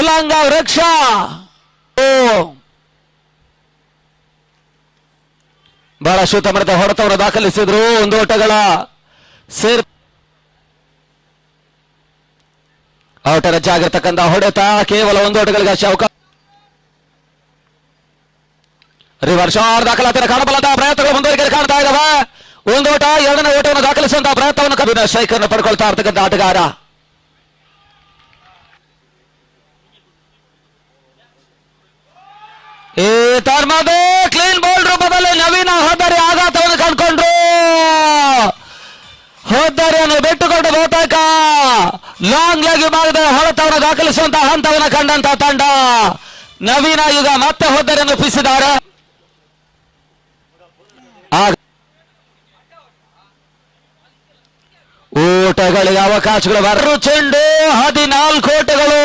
ಹುಲಂಗ ವೃಕ್ಷ ಬಹಳ ಶೂತಮರದ ಹೊಡೆತವನ್ನು ದಾಖಲಿಸಿದ್ರು. ಒಂದು ಓಟಗಳ ಸೇರ್ ಔಟರ ಜಾಗಿರ್ತಕ್ಕಂಥ ಹೊಡೆತ ಕೇವಲ ಒಂದು ಓಟಗಳಿಗೆ ಅವಕಾಶ. ರಿವರ್ಸ್ ಶಾಟ್ ದಾಖಲಾತಿನ ಕಾಣಬಲ್ಲಂತಹ ಪ್ರಯತ್ನಗಳು ಮುಂದುವರಿಕೆ ಕಾಣ್ತಾ ಇದ್ದಾವೆ. ಒಂದು ಓಟ, ಎರಡನೇ ಓಟವನ್ನು ದಾಖಲಿಸುವಂತಹ ಪ್ರಯತ್ನವನ್ನು ಕಬ್ಬಿನ ಸ್ಟ್ರೈಕರ್ ಪಡ್ಕೊಳ್ತಾ ಇರ್ತಕ್ಕಂಥ ಆಟಗಾರ. ಈ ತರ್ಮದೆ ಕ್ಲೀನ್ ಬೌಲ್ ರೂಪದಲ್ಲಿ ನವೀನ ಹೋದರೆ ಆಘಾತವನ್ನು ಕಂಡುಕೊಂಡ್ರು. ಹೋದರಿಯನ್ನು ಬಿಟ್ಟುಕೊಂಡು ಬಹುತೇಕ ಲಾಂಗ್ ಲೆಗ್ ಮಾಡಿದ ಹೊಡೆತವನ್ನು ದಾಖಲಿಸುವಂತಹ ಹಂತವನ್ನು ಕಂಡಂತಹ ತಂಡ ನವೀನ ಈಗ ಮತ್ತೆ ಹೋದರಿಯನ್ನು ಒಪ್ಪಿಸಿದ್ದಾರೆ. ಓಟಗಳಿಗೆ ಅವಕಾಶಗಳು ಬರು ಚೆಂಡು 14 ಓಟಗಳು.